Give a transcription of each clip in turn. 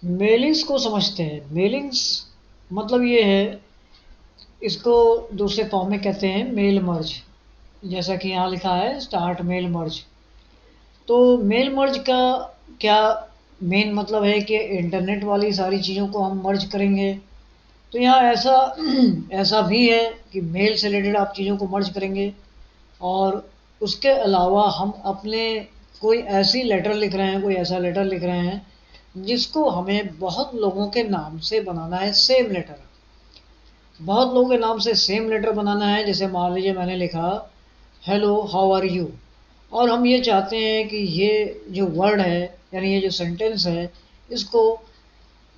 मेलिंग्स को समझते हैं। मेलिंग्स मतलब ये है, इसको दूसरे फॉर्म में कहते हैं मेल मर्ज। जैसा कि यहाँ लिखा है स्टार्ट मेल मर्ज। तो मेल मर्ज का क्या मेन मतलब है कि इंटरनेट वाली सारी चीज़ों को हम मर्ज करेंगे। तो यहाँ ऐसा ऐसा भी है कि मेल से रिलेटेड आप चीज़ों को मर्ज करेंगे, और उसके अलावा हम अपने कोई ऐसी लेटर लिख रहे हैं, कोई ऐसा लेटर लिख रहे हैं जिसको हमें बहुत लोगों के नाम से बनाना है, सेम लेटर। बहुत लोगों के नाम से सेम लेटर बनाना है। जैसे मान लीजिए मैंने लिखा हेलो हाउ आर यू, और हम ये चाहते हैं कि ये जो वर्ड है, यानी ये जो सेंटेंस है, इसको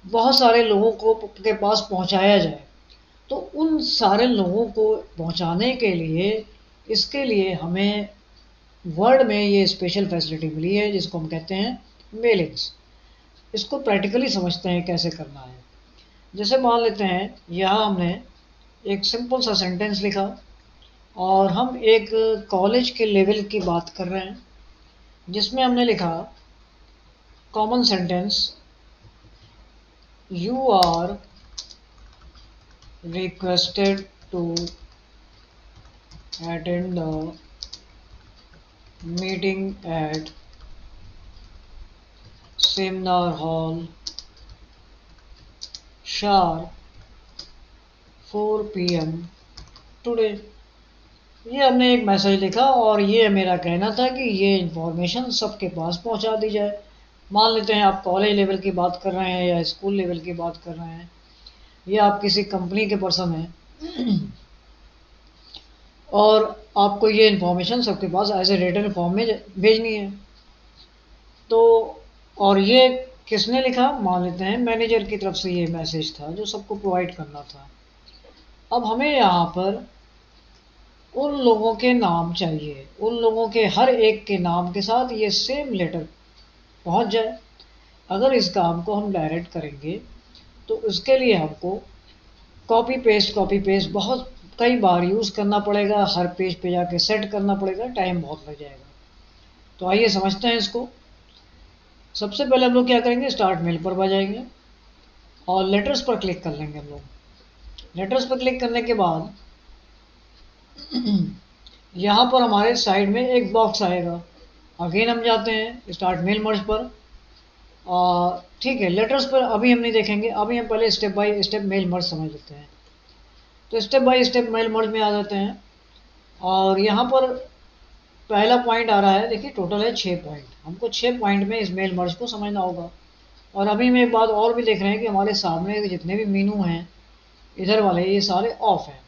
बहुत सारे लोगों को के पास पहुंचाया जाए। तो उन सारे लोगों को पहुंचाने के लिए, इसके लिए हमें वर्ड में ये स्पेशल फैसिलिटी मिली है जिसको हम कहते हैं मेलिंग्स। इसको प्रैक्टिकली समझते हैं कैसे करना है। जैसे मान लेते हैं यहाँ हमने एक सिंपल सा सेंटेंस लिखा, और हम एक कॉलेज के लेवल की बात कर रहे हैं, जिसमें हमने लिखा common sentence, you are requested to attend the meeting at seminar hall sharp 4 PM today. ये हमने एक मैसेज लिखा, और ये मेरा कहना था कि ये इन्फॉर्मेशन सबके पास पहुंचा दी जाए। मान लेते हैं आप कॉलेज लेवल की बात कर रहे हैं या स्कूल लेवल की बात कर रहे हैं, या आप किसी कंपनी के पर्सन हैं और आपको ये इन्फॉर्मेशन सबके पास एज ए रिटन फॉर्म में भेजनी है। तो और ये किसने लिखा, मान लेते हैं मैनेजर की तरफ से ये मैसेज था जो सबको प्रोवाइड करना था। अब हमें यहाँ पर उन लोगों के नाम चाहिए, उन लोगों के हर एक के नाम के साथ ये सेम लेटर पहुंच जाए। अगर इस काम को हम डायरेक्ट करेंगे तो उसके लिए हमको कॉपी पेस्ट बहुत कई बार यूज़ करना पड़ेगा, हर पेज पे जाके सेट करना पड़ेगा, टाइम बहुत लग जाएगा। तो आइए समझते हैं इसको। सबसे पहले हम लोग क्या करेंगे, स्टार्ट मेल पर जाएंगे और लेटर्स पर क्लिक कर लेंगे हम लोग। लेटर्स पर क्लिक करने के बाद यहाँ पर हमारे साइड में एक बॉक्स आएगा। अगेन हम जाते हैं स्टार्ट मेल मर्ज पर। ठीक है, लेटर्स पर अभी हम नहीं देखेंगे, अभी हम पहले step by step mail merge समझ लेते हैं। तो step by step mail merge में आ जाते हैं, और यहाँ पर पहला पॉइंट आ रहा है, देखिए टोटल है 6 पॉइंट। हमको 6 पॉइंट में इस मेल मर्ज को समझना होगा। और अभी हम एक बात और भी देख रहे हैं कि हमारे सामने जितने भी मीनू हैं इधर वाले, ये सारे ऑफ हैं।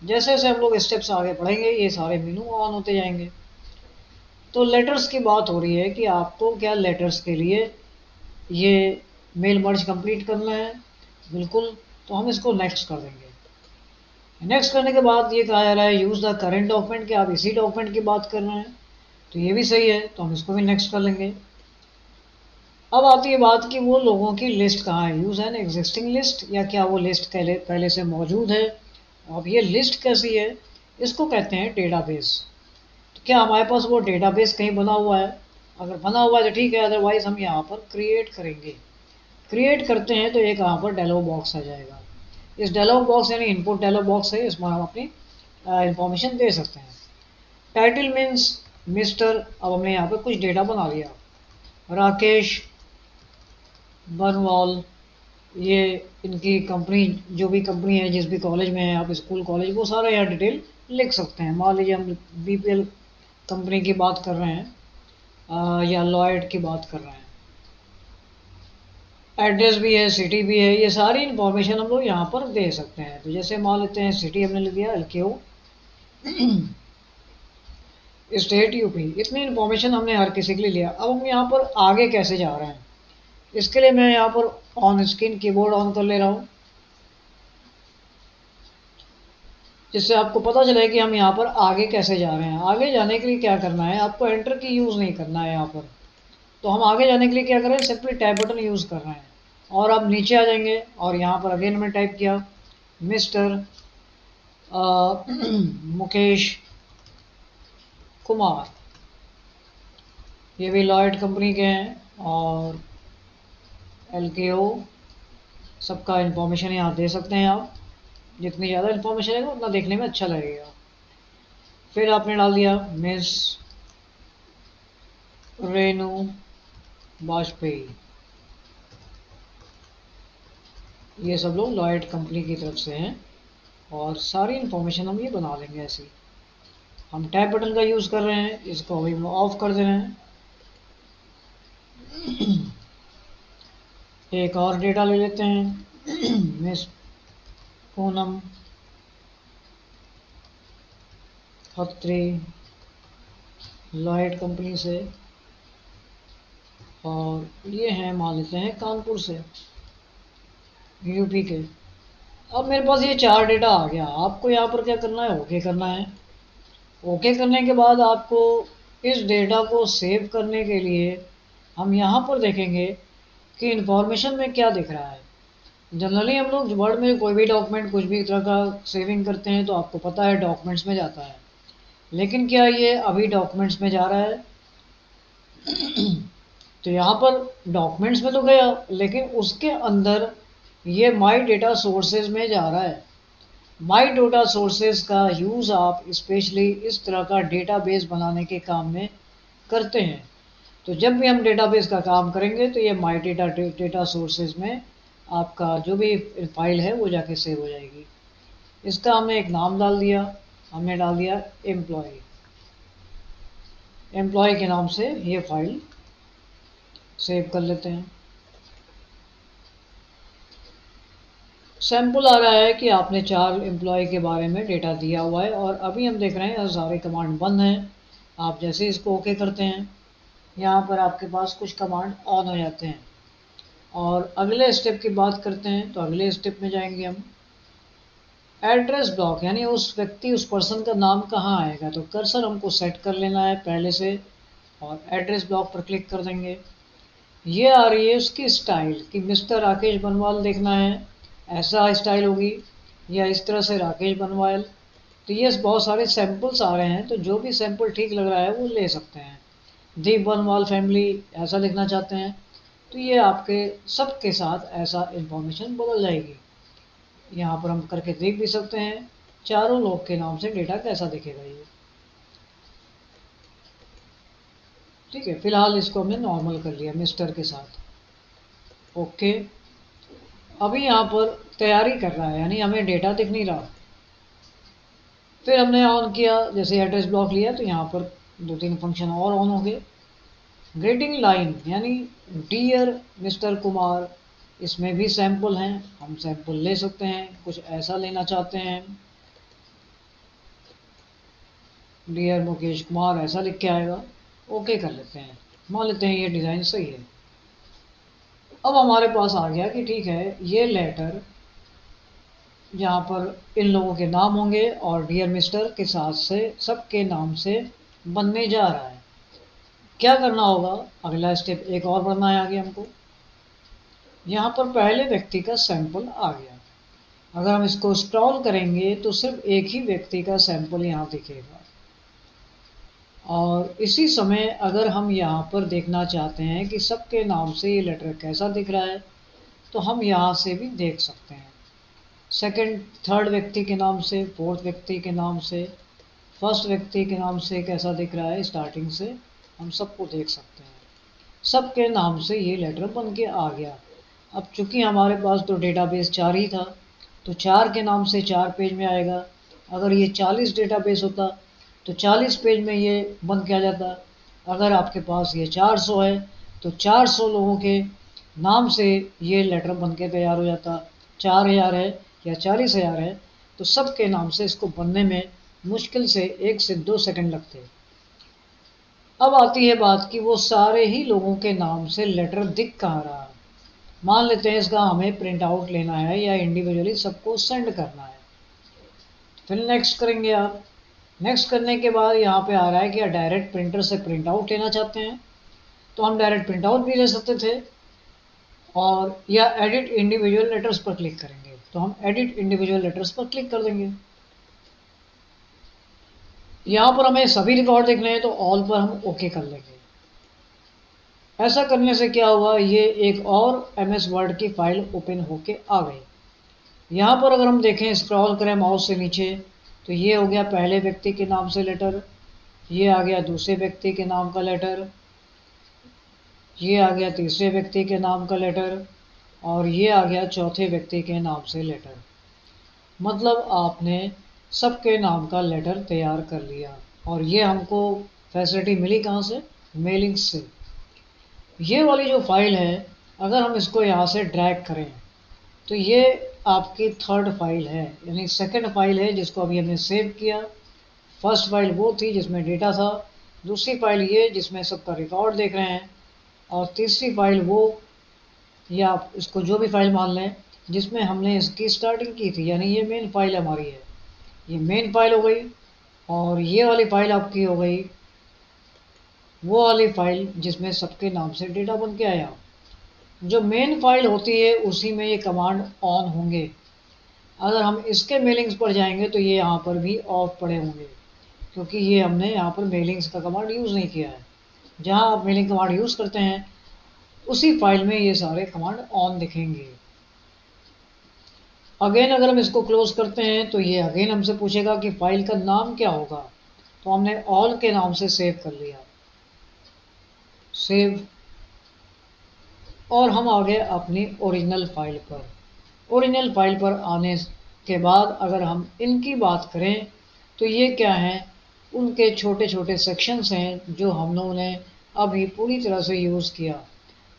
जैसे जैसे हम लोग स्टेप्स आगे बढ़ेंगे ये सारे मीनू ऑन होते जाएंगे। तो लेटर्स की बात हो रही है कि आपको क्या लेटर्स के लिए ये मेल मर्ज कंप्लीट करना है, बिल्कुल। तो हम इसको नेक्स्ट कर देंगे। नेक्स्ट करने के बाद ये कहा जा रहा है यूज़ द करेंट डॉक्यूमेंट, कि आप इसी डॉक्यूमेंट की बात कर रहे हैं, तो ये भी सही है, तो हम इसको भी नेक्स्ट कर लेंगे। अब आती है बात कि वो लोगों की लिस्ट कहाँ है, यूज़ एन एग्जिस्टिंग लिस्ट, या क्या वो लिस्ट पहले से मौजूद है। अब ये लिस्ट कैसी है, इसको कहते हैं डेटाबेस। तो क्या हमारे पास वो डेटाबेस कहीं बना हुआ है, अगर बना हुआ है तो ठीक है, अदरवाइज हम यहाँ पर क्रिएट करेंगे। क्रिएट करते हैं तो एक यहाँ पर डायलॉग बॉक्स आ जाएगा। इस डायलॉग बॉक्स यानी इनपुट डायलॉग बॉक्स है, इसमें हम अपनी इंफॉर्मेशन दे सकते हैं। टाइटल मीन्स मिस्टर, अब हमने यहाँ पे कुछ डेटा बना लिया, राकेश बनवाल, ये इनकी कंपनी, जो भी कंपनी है, जिस भी कॉलेज में है आप, स्कूल कॉलेज, वो सारा यहाँ डिटेल लिख सकते हैं। मान लीजिए हम BPL कंपनी की बात कर रहे हैं, या लॉयड की बात कर रहे हैं। एड्रेस भी है, सिटी भी है, ये सारी इन्फॉर्मेशन हम लोग यहाँ पर दे सकते हैं। तो जैसे मान लेते हैं सिटी हमने लिख दिया LKU, स्टेट यूपी, इतनी इन्फॉर्मेशन हमने हर किसी के लिए लिया। अब हम यहाँ पर आगे कैसे जा रहे हैं, इसके लिए मैं यहाँ पर ऑन स्क्रीन कीबोर्ड ऑन कर ले रहा हूँ, जिससे आपको पता चले कि हम यहाँ पर आगे कैसे जा रहे हैं। आगे जाने के लिए क्या करना है, आपको एंटर की यूज़ नहीं करना है यहाँ पर। तो हम आगे जाने के लिए क्या करें, सिंपली टैब बटन यूज़ कर रहे हैं, और अब नीचे आ जाएंगे, और यहाँ पर अगेन मैंने टाइप किया मिस्टर मुकेश कुमार, ये भी लॉयड कंपनी के हैं, और LKO, सबका इंफॉर्मेशन यहाँ दे सकते हैं आप। जितनी ज़्यादा इंफॉर्मेशन रहेगा उतना देखने में अच्छा लगेगा। फिर आपने डाल दिया मिस रेणु वाजपेयी। ये सब लोग लॉयड कंपनी की तरफ से हैं और सारी इंफॉर्मेशन हम ये बना लेंगे ऐसे। हम टैब बटन का यूज़ कर रहे हैं, इसको अभी हम ऑफ कर दे रहे हैं। एक और डेटा ले लेते हैं miss Poonam Khatri, Lloyd company से, और ये हैं मान लेते हैं कानपुर से, यूपी के। अब मेरे पास ये 4 डेटा आ गया। आपको यहाँ पर क्या करना है, ओके करना है। ओके करने के बाद आपको इस डेटा को सेव करने के लिए हम यहाँ पर देखेंगे कि इंफॉर्मेशन में क्या दिख रहा है। जनरली हम लोग वर्ड में कोई भी डॉक्यूमेंट कुछ भी तरह का सेविंग करते हैं तो आपको पता है डॉक्यूमेंट्स में जाता है, लेकिन क्या ये अभी डॉक्यूमेंट्स में जा रहा है? तो यहाँ पर डॉक्यूमेंट्स में तो गया, लेकिन उसके अंदर ये माई डेटा सोर्सेज में जा रहा है। माई डेटा सोर्सेज का यूज़ आप स्पेशली इस तरह का डेटाबेस बनाने के काम में करते हैं। तो जब भी हम डेटाबेस का काम करेंगे तो ये माई डेटा सोर्सेज में आपका जो भी फाइल है वो जाके सेव हो जाएगी। इसका हमने एक नाम डाल दिया, हमने डाल दिया एम्प्लॉय। एम्प्लॉय के नाम से ये फाइल सेव कर लेते हैं। सैंपल आ रहा है कि आपने 4 एम्प्लॉय के बारे में डेटा दिया हुआ है और अभी हम देख रहे हैं सारे कमांड बंद हैं। आप जैसे इसको ओके करते हैं यहाँ पर आपके पास कुछ कमांड ऑन हो जाते हैं। और अगले स्टेप की बात करते हैं तो अगले स्टेप में जाएंगे हम। एड्रेस ब्लॉक यानी उस व्यक्ति उस पर्सन का नाम कहाँ आएगा, तो कर्सर हमको सेट कर लेना है पहले से और एड्रेस ब्लॉक पर क्लिक कर देंगे। ये आ रही है उसकी स्टाइल कि मिस्टर राकेश बनवाल देखना है, ऐसा स्टाइल होगी, या इस तरह से राकेश बनवाल। तो ये बहुत सारे सैंपल्स आ रहे हैं, तो जो भी सैंपल ठीक लग रहा है वो ले सकते हैं। दीप बनवाल फैमिली ऐसा लिखना चाहते हैं तो ये आपके सबके साथ ऐसा इंफॉर्मेशन बदल जाएगी। यहाँ पर हम करके देख भी सकते हैं चारों लोग के नाम से डेटा कैसा दिखेगा ये। ठीक है, फिलहाल इसको हमने नॉर्मल कर लिया मिस्टर के साथ। ओके, अभी यहाँ पर तैयारी कर रहा है यानी हमें डेटा दिख नहीं रहा। फिर हमने ऑन किया, जैसे एड्रेस ब्लॉक लिया तो यहाँ पर 2-3 फंक्शन और ऑन हो गए। ग्रीटिंग लाइन यानी डियर मिस्टर कुमार, इसमें भी सैंपल हैं, हम सैंपल ले सकते हैं। कुछ ऐसा लेना चाहते हैं, डियर मुकेश कुमार ऐसा लिख के आएगा। ओके कर लेते हैं, मान लेते हैं ये डिज़ाइन सही है। अब हमारे पास आ गया कि ठीक है ये लेटर यहाँ पर इन लोगों के नाम होंगे और डियर मिस्टर के साथ से सबके नाम से बनने जा रहा है। क्या करना होगा, अगला स्टेप एक और बढ़ना है आगे हमको। यहाँ पर पहले व्यक्ति का सैंपल आ गया। अगर हम इसको स्क्रॉल करेंगे तो सिर्फ एक ही व्यक्ति का सैंपल यहाँ दिखेगा। और इसी समय अगर हम यहाँ पर देखना चाहते हैं कि सबके नाम से ये लेटर कैसा दिख रहा है तो हम यहाँ से भी देख सकते हैं। सेकंड थर्ड व्यक्ति के नाम से, फोर्थ व्यक्ति के नाम से, फर्स्ट व्यक्ति के नाम से कैसा दिख रहा है, स्टार्टिंग से हम सबको देख सकते हैं। सबके नाम से ये लेटर बन के आ गया। अब चूंकि हमारे पास तो डेटाबेस 4 ही था तो 4 के नाम से 4 पेज में आएगा। अगर ये 40 डेटाबेस होता तो 40 पेज में ये बन के आ जाता। अगर आपके पास ये 400 है तो 400 लोगों के नाम से ये लेटर बन के तैयार हो जाता। 4000 है या 40,000 है तो सबके नाम से इसको बनने में मुश्किल से 1 से 2 सेकंड लगते। अब आती है बात कि वो सारे ही लोगों के नाम से लेटर दिख कहाँ रहा। मान लेते हैं इसका हमें प्रिंट आउट लेना है या इंडिविजुअली सबको सेंड करना है। फिर नेक्स्ट करेंगे आप। नेक्स्ट करने के बाद यहाँ पे आ रहा है कि डायरेक्ट प्रिंटर से प्रिंट आउट लेना चाहते हैं तो हम डायरेक्ट प्रिंट आउट भी ले सकते थे, और या एडिट इंडिविजुअल लेटर्स पर क्लिक करेंगे तो हम एडिट इंडिविजुअल लेटर्स पर क्लिक कर देंगे। यहाँ पर हमें सभी रिकॉर्ड देखने हैं तो ऑल पर हम ओके कर लेंगे। ऐसा करने से क्या हुआ, ये एक और MS वर्ड की फाइल ओपन होके आ गई। यहाँ पर अगर हम देखें, स्क्रॉल करें माउस से नीचे, तो ये हो गया पहले व्यक्ति के नाम से लेटर, ये आ गया दूसरे व्यक्ति के नाम का लेटर, ये आ गया तीसरे व्यक्ति के नाम का लेटर, और ये आ गया चौथे व्यक्ति के नाम से लेटर। मतलब आपने सबके नाम का लेटर तैयार कर लिया। और ये हमको फैसिलिटी मिली कहाँ से, मेलिंग्स से। ये वाली जो फाइल है, अगर हम इसको यहाँ से ड्रैग करें तो ये आपकी थर्ड फाइल है, यानी सेकंड फाइल है जिसको अभी हमने सेव किया। फर्स्ट फाइल वो थी जिसमें डेटा था, दूसरी फाइल ये जिसमें सबका रिकॉर्ड देख रहे हैं, और तीसरी फाइल वो, या आप इसको जो भी फाइल मान लें, जिसमें हमने इसकी स्टार्टिंग की थी, यानी ये मेन फाइल हमारी है। ये मेन फाइल हो गई, और ये वाली फाइल आपकी हो गई वो वाली फाइल जिसमें सबके नाम से डेटा बन के आया। जो मेन फाइल होती है उसी में ये कमांड ऑन होंगे। अगर हम इसके मेलिंग्स पर जाएंगे तो ये यहाँ पर भी ऑफ पड़े होंगे, क्योंकि ये हमने यहाँ पर मेलिंग्स का कमांड यूज़ नहीं किया है। जहाँ आप मेलिंग कमांड यूज़ करते हैं उसी फाइल में ये सारे कमांड ऑन दिखेंगे। अगेन अगर हम इसको क्लोज करते हैं तो ये अगेन हमसे पूछेगा कि फाइल का नाम क्या होगा, तो हमने ऑल के नाम से सेव कर लिया, सेव, और हम आ गए अपनी ओरिजिनल फाइल पर। ओरिजिनल फाइल पर आने के बाद अगर हम इनकी बात करें तो ये क्या हैं, उनके छोटे छोटे सेक्शंस हैं जो हम लोगों ने अभी पूरी तरह से यूज़ किया।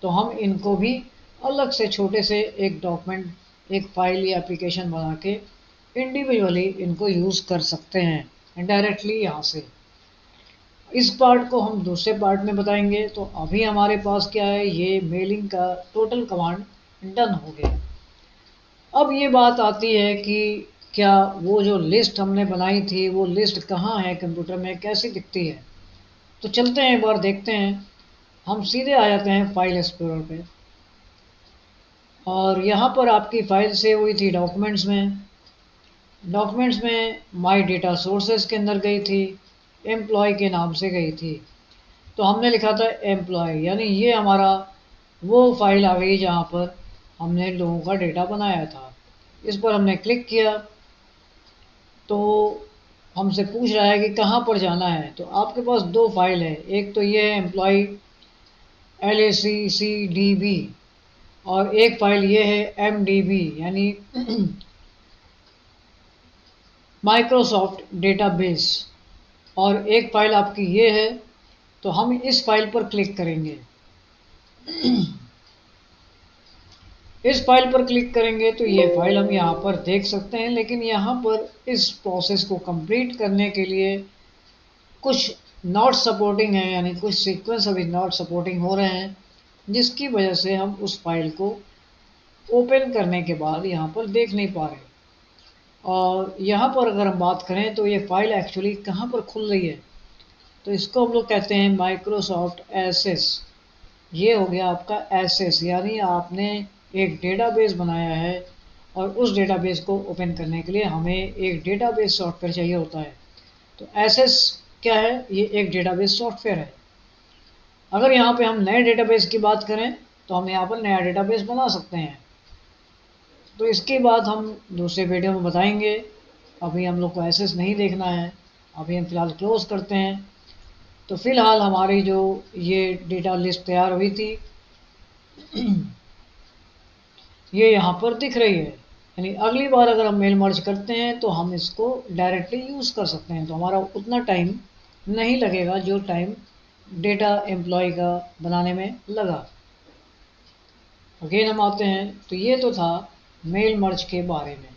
तो हम इनको भी अलग से छोटे से एक डॉक्यूमेंट, एक फाइल या एप्लीकेशन बना के इंडिविजुअली इनको यूज़ कर सकते हैं इनडायरेक्टली यहाँ से। इस पार्ट को हम दूसरे पार्ट में बताएंगे। तो अभी हमारे पास क्या है, ये मेलिंग का टोटल कमांड डन हो गया। अब ये बात आती है कि क्या वो जो लिस्ट हमने बनाई थी वो लिस्ट कहाँ है कंप्यूटर में, कैसी दिखती है। तो चलते हैं एक बार देखते हैं। हम सीधे आ जाते हैं फाइल एक्सप्लोरर पे, और यहाँ पर आपकी फाइल सेव हुई थी डॉक्यूमेंट्स में। डॉक्यूमेंट्स में माई डेटा सोर्सेज के अंदर गई थी, एम्प्लॉय के नाम से गई थी। तो हमने लिखा था एम्प्लॉय, यानी ये हमारा वो फाइल आ गई जहाँ पर हमने लोगों का डेटा बनाया था। इस पर हमने क्लिक किया तो हमसे पूछ रहा है कि कहाँ पर जाना है। तो आपके पास दो फाइल है, एक तो ये है एम्प्लॉय LACCDB, और एक फाइल ये है MDB यानी माइक्रोसॉफ्ट डेटाबेस, और एक फाइल आपकी ये है। तो हम इस फाइल पर क्लिक करेंगे। इस फाइल पर क्लिक करेंगे तो ये फाइल हम यहाँ पर देख सकते हैं, लेकिन यहाँ पर इस प्रोसेस को कंप्लीट करने के लिए कुछ नॉट सपोर्टिंग है, यानी कुछ सीक्वेंस अभी नॉट सपोर्टिंग हो रहे हैं, जिसकी वजह से हम उस फाइल को ओपन करने के बाद यहाँ पर देख नहीं पा रहे। और यहाँ पर अगर हम बात करें तो ये फाइल एक्चुअली कहाँ पर खुल रही है, तो इसको हम लोग कहते हैं माइक्रोसॉफ्ट एसेस। ये हो गया आपका एसेस, यानी आपने एक डेटाबेस बनाया है और उस डेटाबेस को ओपन करने के लिए हमें एक डेटाबेस सॉफ्टवेयर चाहिए होता है। तो एसेस क्या है, ये एक डेटाबेस सॉफ्टवेयर है। अगर यहाँ पे हम नए डेटाबेस की बात करें तो हम यहाँ पर नया डेटाबेस बना सकते हैं। तो इसके बाद हम दूसरे वीडियो में बताएंगे। अभी हम लोग को एसेस नहीं देखना है, अभी हम फिलहाल क्लोज करते हैं। तो फिलहाल हमारी जो ये डेटा लिस्ट तैयार हुई थी ये यहाँ पर दिख रही है, यानी अगली बार अगर हम मेल मर्ज करते हैं तो हम इसको डायरेक्टली यूज़ कर सकते हैं। तो हमारा उतना टाइम नहीं लगेगा जो टाइम डेटा एम्प्लॉय का बनाने में लगा। अगेन हम आते हैं, तो ये तो था मेल मर्ज के बारे में।